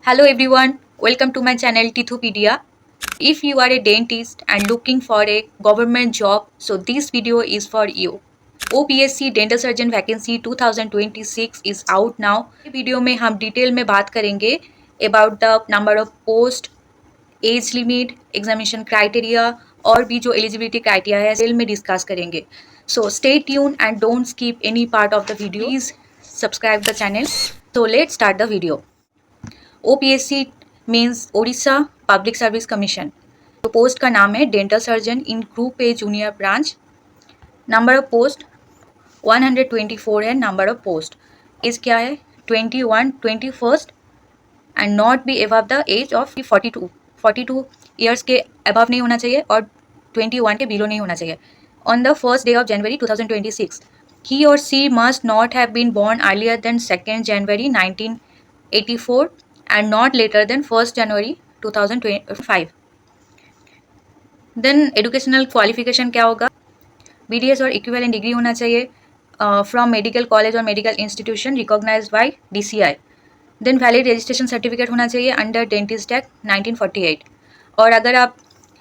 Hello everyone, welcome to my channel Tithopedia. If you are a dentist and looking for a government job, so this video is for you. OPSC Dental Surgeon Vacancy 2026 is out now. इस video में हम detail में बात करेंगे about the number of post, age limit, examination criteria और भी जो eligibility criteria है डिटेल में डिस्कस करेंगे. So stay tuned and don't skip any part of the video. Please subscribe the channel. So let's start the video. OPSC means Odisha public service commission. तो post का नाम है dental surgeon in group A junior branch. Number of post 124 है. Number of post as क्या है 21 21 and not be above the age of 42 years के above नहीं होना चाहिए और 21 के बिलो नहीं होना चाहिए. On the first day of January 2026 he or she must not have been born earlier than 2nd January 1984 and not later than 1st January 2025. Then educational qualification क्या होगा. BDS और इक्विवेलेंट डिग्री होना चाहिए from medical college और medical institution recognised by DCI. Then valid registration certificate होना चाहिए under dentist act 1948. और अगर आप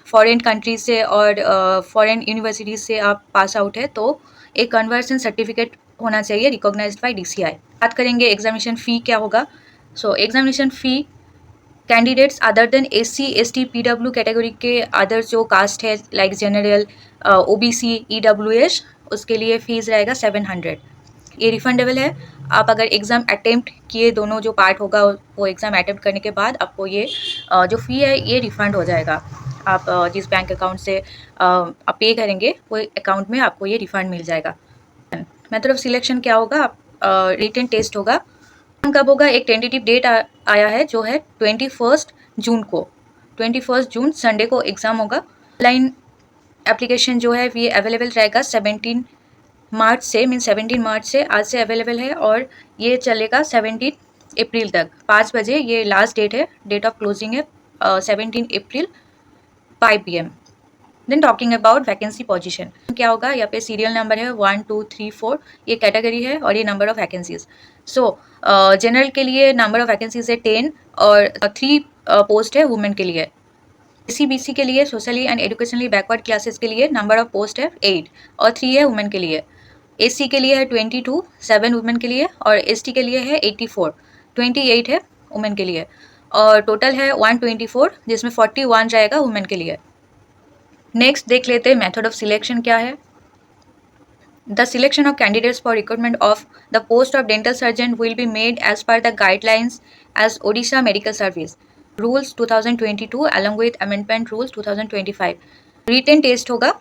फॉरेन कंट्रीज से और फॉरेन यूनिवर्सिटीज से आप पास आउट है तो एक कन्वर्सन सर्टिफिकेट होना चाहिए रिकॉग्नाइज्ड बाय DCI. बात करेंगे एग्जामिनेशन फ़ी क्या होगा. सो एग्जामिनेशन फ़ी candidates other than SC ST PW category के अदर जो कास्ट है लाइक जनरल OBC EWS उसके लिए फ़ीस रहेगा 700. ये रिफंडेबल है. आप अगर एग्ज़ाम अटेम्प्ट किए दोनों जो पार्ट होगा वो एग्ज़ाम अटेम्प्ट करने के बाद आपको ये जो फ़ी है ये रिफ़ंड हो जाएगा. आप जिस बैंक अकाउंट से आप पे करेंगे वो अकाउंट में आपको ये रिफ़ंड मिल जाएगा. मेथड ऑफ सिलेक्शन क्या होगा. रिटन टेस्ट होगा. कब होगा. एक टेंटेटिव डेट आया है जो है 21 जून को. 21 जून संडे को एग्ज़ाम होगा. ऑनलाइन एप्लीकेशन जो है ये अवेलेबल रहेगा 17 मार्च से. मीन 17 मार्च से आज से अवेलेबल है और ये चलेगा 17 अप्रैल तक 5 बजे. ये लास्ट डेट है. डेट ऑफ क्लोजिंग है 17 April 5 PM. Then talking about vacancy position क्या होगा. यहाँ पे सीरियल नंबर है 1 2 3 4. ये कैटेगरी है और ये number of vacancies. So general के लिए नंबर ऑफ वैकेंसीज है 10 और 3 पोस्ट है वुमेन के लिए. SC/BC के लिए socially and educationally backward classes के लिए नंबर ऑफ पोस्ट है 8 और 3 है वुमेन के लिए. SC के लिए है 22 7 वुमेन के लिए और ST के लिए है 84 28 है वुमेन के लिए और टोटल है 124 जिसमें 41 रहेगा वुमेन के लिए. नेक्स्ट देख लेते हैं मेथड ऑफ सिलेक्शन क्या है. The selection of candidates for recruitment of the post of dental surgeon will be made as per the guidelines as Odisha Medical Service Rules 2022 along with Amendment Rules 2025. Written test होगा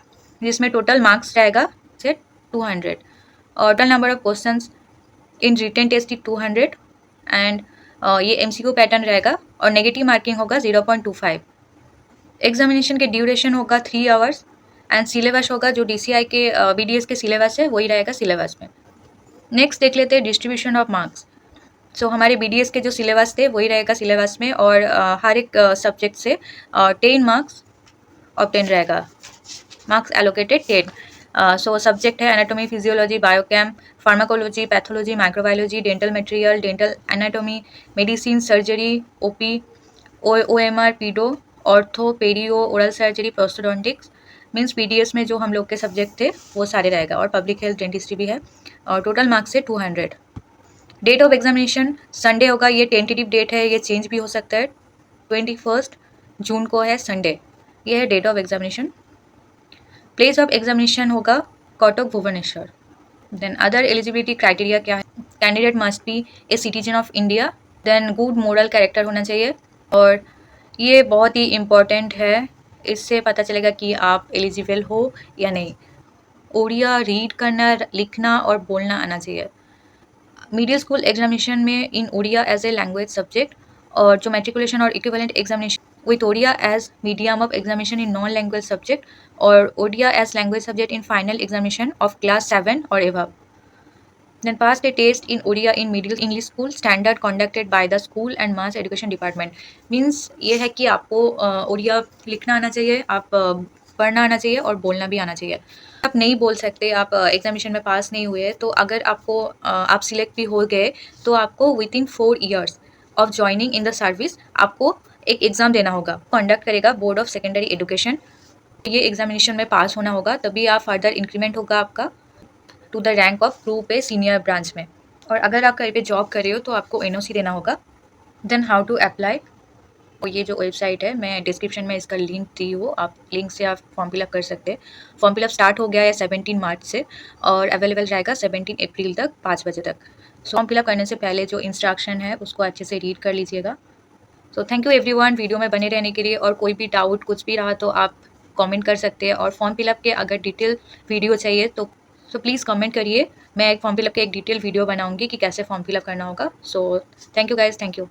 जिसमें total marks रहेगा से 200 और total number of questions in written test 200 and ये MCQ pattern रहेगा और negative marking होगा 0.25. Examination के ड्यूरेशन होगा 3 आवर्स एंड सिलेबस होगा जो DCI के BDS के सिलेबस है वही रहेगा सिलेबस में. नेक्स्ट देख लेते हैं डिस्ट्रीब्यूशन ऑफ मार्क्स. सो हमारे BDS के जो सिलेबस थे वही रहेगा सिलेबस में और हर एक सब्जेक्ट से 10 मार्क्स ऑब्टेन रहेगा. Marks allocated 10. सो सब्जेक्ट है anatomy physiology biochem pharmacology pathology microbiology dental material dental anatomy medicine surgery OP OMR पीडो ortho पेरियो oral surgery प्रोस्टोडोंटिक्स. Means BDS में जो हम लोग के सब्जेक्ट थे वो सारे रहेगा और पब्लिक हेल्थ डेंटिस्ट्री भी है और टोटल मार्क्स है 200. डेट ऑफ एग्जामिनेशन संडे होगा. ये टेंटेटिव डेट है ये चेंज भी हो सकता है. 21 जून को है संडे. ये है date of examination. Place of examination होगा Cuttack Bhubaneswar. Then other eligibility criteria क्या है. Candidate must be a citizen of India. Then good moral character होना चाहिए और ये बहुत ही इम्पॉर्टेंट है. इससे पता चलेगा कि आप एलिजिबल हो या नहीं. ओडिया रीड करना लिखना और बोलना आना चाहिए. मिडिल स्कूल एग्जामिनेशन में in Odia as a language subject और जो मैट्रिकुलेशन और equivalent examination with Odia as medium of examination in non language subject और Odia as language subject in final examination of class 7 और above. Then passed a test in Odia in middle English school standard conducted by the school and mass education department. Means ये है कि आपको ओडिया लिखना आना चाहिए, आप पढ़ना आना चाहिए और बोलना भी आना चाहिए. आप नहीं बोल सकते, आप एग्जामिनेशन में पास नहीं हुए तो अगर आपको आप सिलेक्ट भी हो गए तो आपको with in 4 years of joining in the service आपको एक एग्ज़ाम देना होगा, कंडक्ट करेगा बोर्ड ऑफ सेकेंडरी एजुकेशन। ये एग्जामिनेशन में पास होना होगा, तभी आप फर्दर इंक्रीमेंट होगा आपका to the rank of group A senior branch में। और अगर आप कहीं पे जॉब कर रहे हो तो आपको एनओसी देना होगा। देन हाउ टू अप्लाई, तो ये जो वेबसाइट है मैं डिस्क्रिप्शन में इसका लिंक दी हूँ, आप लिंक से आप फॉर्म फिलअप कर सकते हैं। फॉर्म फिलअप स्टार्ट हो गया है 17 मार्च से और अवेलेबल रहेगा 17 अप्रैल तक 5 बजे तक। सो फॉर्म फिलअप करने से पहले जो इंस्ट्रक्शन है उसको अच्छे से रीड कर लीजिएगा। So thank you everyone video में बने रहने के लिए, और कोई भी डाउट कुछ भी रहा तो आप कमेंट कर सकते हैं। और फॉर्म फिलअप के अगर डिटेल वीडियो चाहिए तो प्लीज़ कमेंट करिए, मैं एक फॉर्म फिलअप के एक डिटेल वीडियो बनाऊंगी कि कैसे फॉर्म फिलअप करना होगा। So thank you guys, thank you.